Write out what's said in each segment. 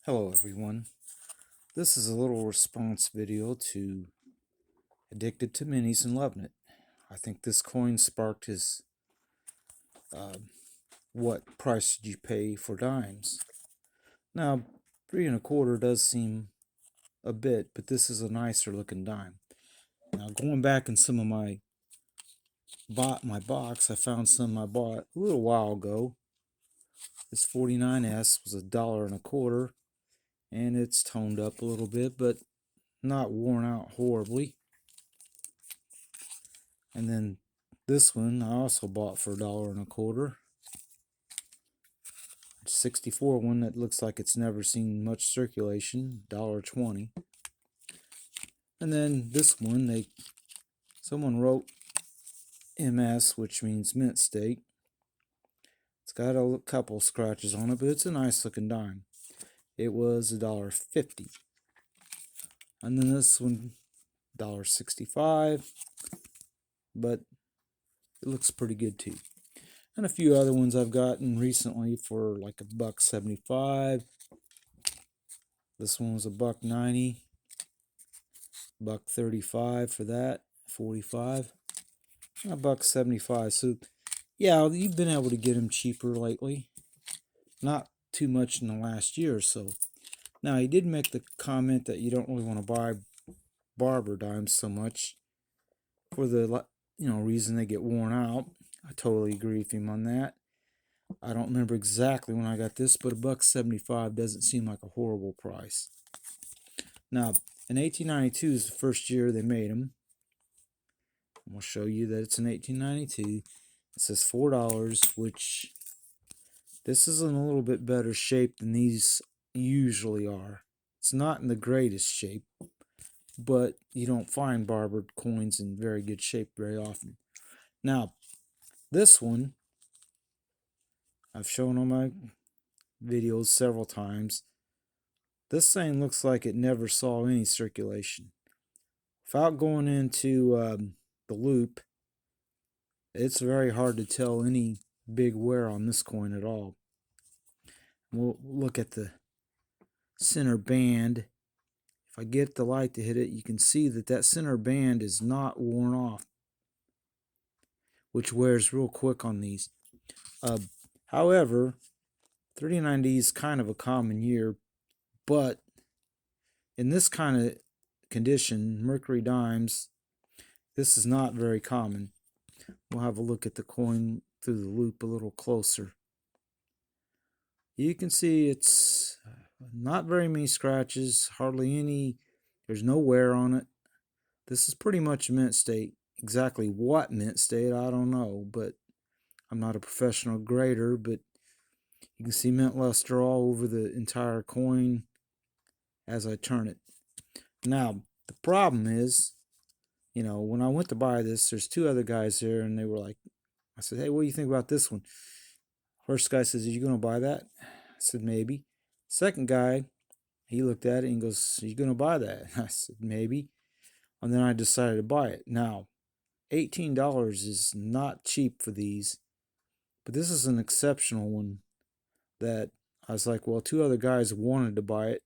Hello everyone. This is a little response video to Addicted to Minis and Loving It. I think this coin sparked his what price did you pay for dimes? Now 3 1/4 does seem a bit, but this is a nicer looking dime. Now going back in some of my box, I found some I bought a little while ago. This 49S was $1.25, and it's toned up a little bit, but not worn out horribly. And then this one I also bought for $1.25. 64 one that looks like it's never seen much circulation, $1.20. And then this one, someone wrote MS, which means mint state. It's got a couple scratches on it, but it's a nice looking dime. It was $1.50. And then this one, $1.65, but it looks pretty good too. And a few other ones I've gotten recently for like $1.75. This one was $1.90, $1.35 for that, 45, $1.75. So yeah, you've been able to get them cheaper lately. Not too much in the last year or so. Now he did make the comment that you don't really want to buy barber dimes so much for the reason they get worn out. I totally agree with him on that. I don't remember exactly when I got this, but $1.75 doesn't seem like a horrible price. Now, in 1892 is the first year they made them. I'm going to show you that it's in 1892. It says $4, which this is in a little bit better shape than these usually are. It's not in the greatest shape, but you don't find barbered coins in very good shape very often. Now, this one, I've shown on my videos several times. This thing looks like it never saw any circulation. Without going into the loop, it's very hard to tell any big wear on this coin at all. We'll look at the center band. If I get the light to hit it, you can see that center band is not worn off, which wears real quick on these. However, 39D is kind of a common year, but in this kind of condition, mercury dimes, this is not very common. We'll have a look at the coin through the loop a little closer. You can see it's not very many scratches, hardly any. There's no wear on it. This is pretty much mint state. Exactly what mint state, I don't know, but I'm not a professional grader, but you can see mint luster all over the entire coin as I turn it. Now, the problem is, when I went to buy this, there's two other guys there, and they were like, I said, hey, what do you think about this one? First guy says, are you going to buy that? I said, maybe. Second guy, he looked at it and goes, are you going to buy that? I said, maybe. And then I decided to buy it. Now, $18 is not cheap for these, but this is an exceptional one that I was like, well, two other guys wanted to buy it,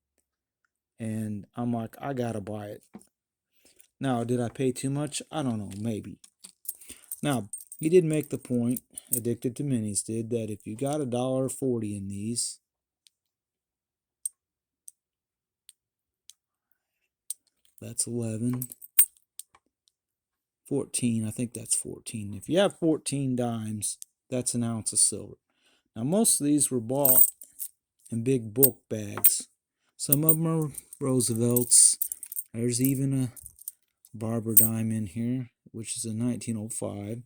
and I'm like, I gotta buy it. Now, did I pay too much? I don't know, maybe. Now, he did make the point, Addicted to Minis did, that if you got $1.40 in these, that's 11, 14, I think that's 14. If you have 14 dimes, that's an ounce of silver. Now, most of these were bought in big bulk bags. Some of them are Roosevelts. There's even a barber dime in here, which is a 1905.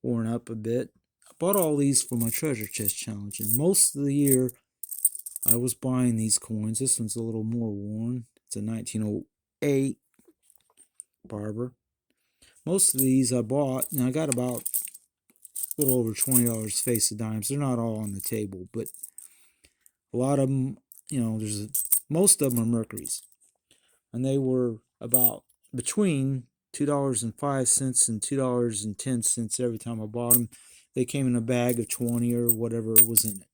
Worn up a bit. I bought all these for my treasure chest challenge, and most of the year I was buying these coins. This one's a little more worn. It's a 1908 barber. Most of these I bought, and I got about a little over $20 face of dimes. They're not all on the table, but a lot of them, most of them are mercuries. And they were about between $2.05 and $2.10 every time I bought them. They came in a bag of 20 or whatever was in it.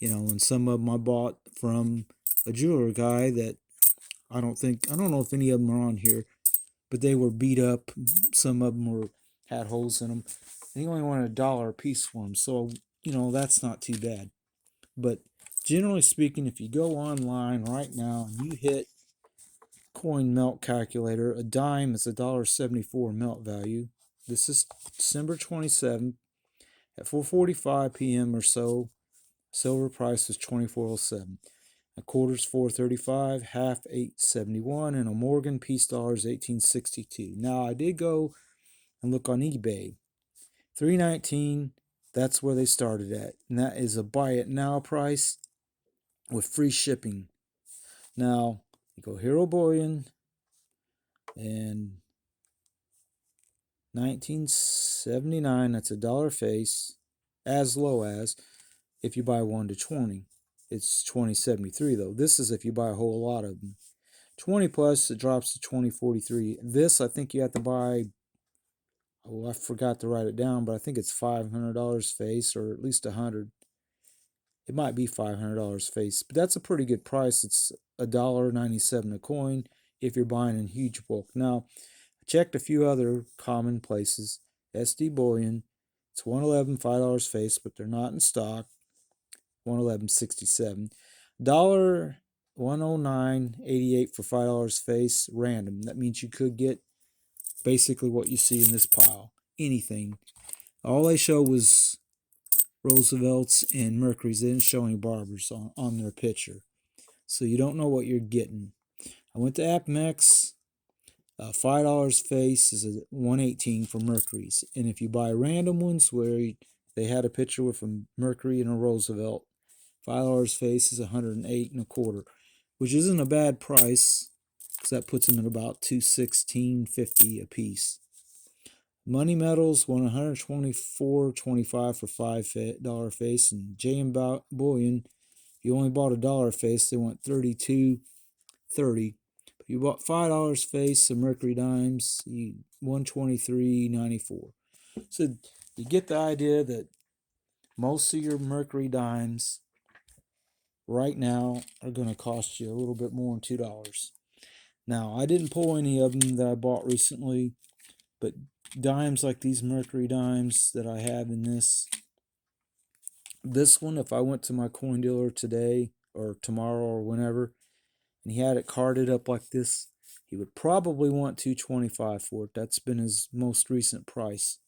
And some of them I bought from a jeweler guy that I don't know if any of them are on here, but they were beat up. Some of them had holes in them. And he only wanted $1 a piece for them, so that's not too bad. But generally speaking, if you go online right now and you hit coin melt calculator, a dime is $1.74 melt value. This is December 27th at 4:45 p.m. or so. Silver price was 24.07. A quarter's 4.35, half 8.71, and a Morgan piece dollar is 18.62. Now I did go and look on eBay. 319, that's where they started at, and that is a buy it now price with free shipping. Now you go Hero Bullion and 1979, that's $1 face, as low as if you buy 1 to 20. It's 2073 though. This is if you buy a whole lot of them. 20 plus, it drops to 2043. This, I think you have to buy, I forgot to write it down, but I think it's $500 face, or at least 100. It might be $500 face, but that's a pretty good price. It's $1.97 a coin if you're buying in huge bulk. Now, I checked a few other common places. SD Bullion, it's 111, $5 face, but they're not in stock. 111.67. Dollar 109.88 for $5 face, random. That means you could get basically what you see in this pile. Anything. All they show was Roosevelt's and Mercury's. They didn't show any barbers on their picture. So you don't know what you're getting. I went to AppMex. $5 face is a 118 for Mercury's. And if you buy random ones where they had a picture with a Mercury and a Roosevelt, $5 face is 108 and a quarter, which isn't a bad price because that puts them at about $216.50 a piece. Money metals won 124.25 for $5 face, and JM Bullion, if you only bought $1 face, they went 32.30. But you bought $5 face of Mercury dimes, 123.94. So you get the idea that most of your Mercury dimes right now are going to cost you a little bit more than $2. Now, I didn't pull any of them that I bought recently, but dimes like these Mercury dimes that I have in this one, if I went to my coin dealer today or tomorrow or whenever, and he had it carded up like this, he would probably want $225 for it. That's been his most recent price.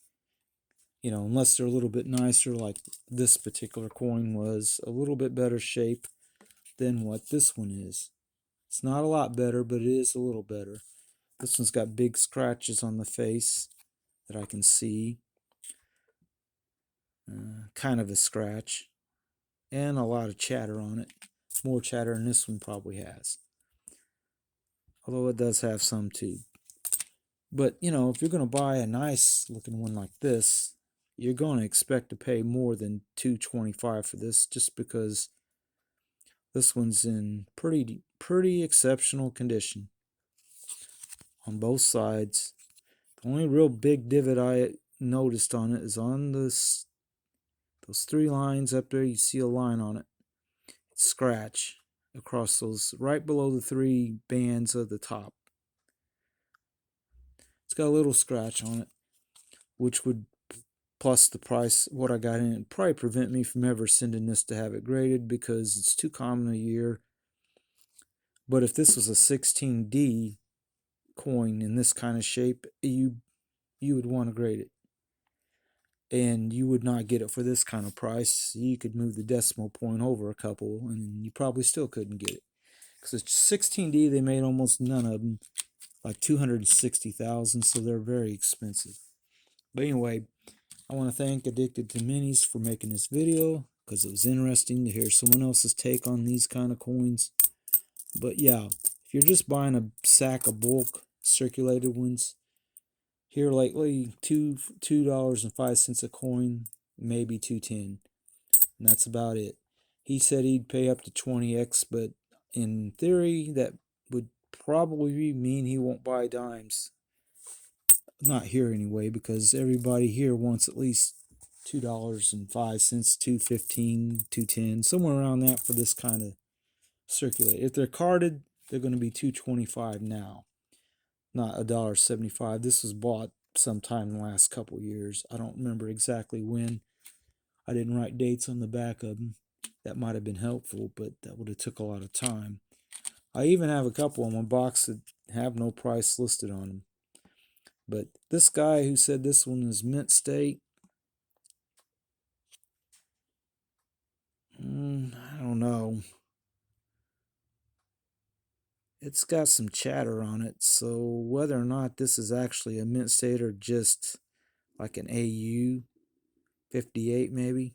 Unless they're a little bit nicer, like this particular coin was a little bit better shape than what this one is. It's not a lot better, but it is a little better. This one's got big scratches on the face that I can see. Kind of a scratch. And a lot of chatter on it. More chatter than this one probably has. Although it does have some too. But, if you're going to buy a nice looking one like this, you're going to expect to pay more than $225 for this, just because this one's in pretty exceptional condition on both sides. The only real big divot I noticed on it is on those 3 lines up there. You see a line on it. It's scratch across those, right below the 3 bands of the top. It's got a little scratch on it, which would, plus the price, what I got in it, probably prevent me from ever sending this to have it graded because it's too common a year. But if this was a 16D coin in this kind of shape, you would want to grade it. And you would not get it for this kind of price. You could move the decimal point over a couple, and you probably still couldn't get it. Because it's 16D, they made almost none of them, like 260,000, so they're very expensive. But anyway, I want to thank Addicted to Minis for making this video, because it was interesting to hear someone else's take on these kind of coins. But yeah, if you're just buying a sack of bulk circulated ones, here lately, $2.05 a coin, maybe $2.10, and that's about it. He said he'd pay up to 20x, but in theory, that would probably mean he won't buy dimes. Not here anyway, because everybody here wants at least $2.05, $2.15, $2.10, somewhere around that for this kind of circulate. If they're carded, they're going to be $2.25 now, not $1.75. This was bought sometime in the last couple years. I don't remember exactly when. I didn't write dates on the back of them. That might have been helpful, but that would have took a lot of time. I even have a couple in my box that have no price listed on them. But this guy who said this one is mint state, I don't know. It's got some chatter on it, so whether or not this is actually a mint state or just like an AU 58 maybe,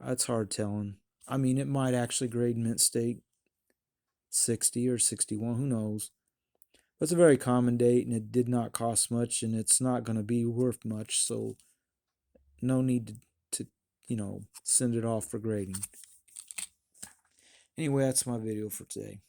it's hard telling. I mean, it might actually grade mint state 60 or 61, who knows. But it's a very common date, and it did not cost much, and it's not going to be worth much, so no need to send it off for grading. Anyway, that's my video for today.